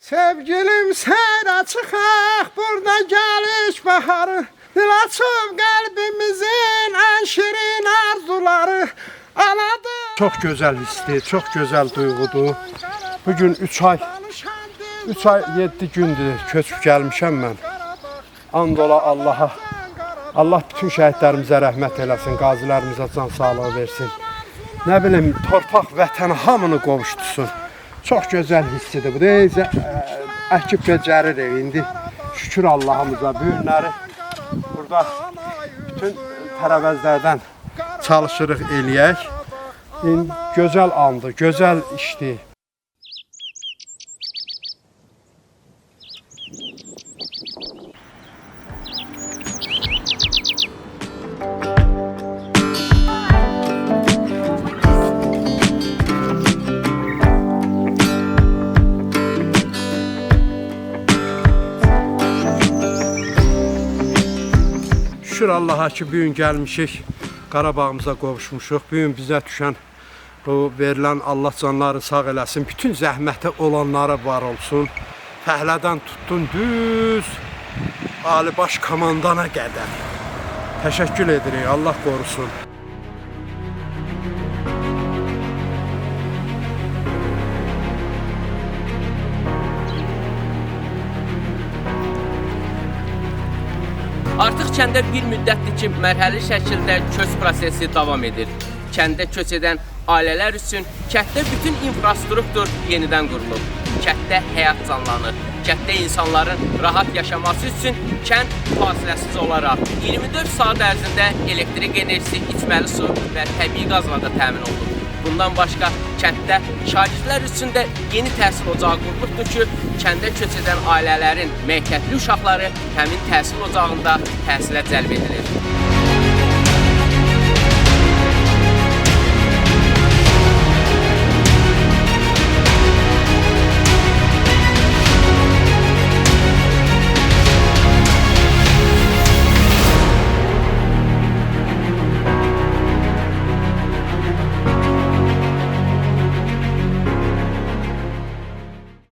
Sevgilim seyre çıkaq, burada gəliş baharı. Dil açıb qəlbimizin ən şirin arzuları. Anadır. Çox gözəl hissdir, çox gözəl duyğudur. Bugün 3 ay 7 gündür köçüb gəlmişəm mən. And ola Allaha. Allah bütün şəhidlərimizə rəhmət eləsin, qazilərimizə can sağlığı versin. Nə bilim, torpaq vətəni hamını qovuşdusun. Çox gözəl hissidir. Bu da əkib becəririk indi. Şükür Allah'ımıza bu günləri. Burada bütün tərəvəzlərdən çalışırıq eləyək. Gözəl andı, gözəl işdir. Şükür Allaha ki, bugün gəlmişik, Qarabağımıza qovuşmuşuq. Bugün bizə düşən bu verilən Allah canları sağ eləsin, bütün zəhməti olanlara var olsun. Fəhlədən tutdun düz Ali Baş Komandana qədər. Təşəkkür edirik, Allah qorusun. Artıq kəndə bir müddətdir ki, mərhəli şəkildə köç prosesi davam edir. Kəndə köç edən ailələr üçün kənddə bütün infrastruktur yenidən qurulub. Kənddə həyat canlanır. Kənddə insanların rahat yaşaması üçün kənd fasiləsiz olaraq 24 saat ərzində elektrik enerjisi, içməli su və təbii qazla da təmin olunur. Bundan başqa kənddə şagirdlər üçün də yeni təhsil ocağı qurulubdur ki, kəndə köç edən ailələrin məktəbli uşaqları həmin təhsil ocağında təhsilə cəlb edilir.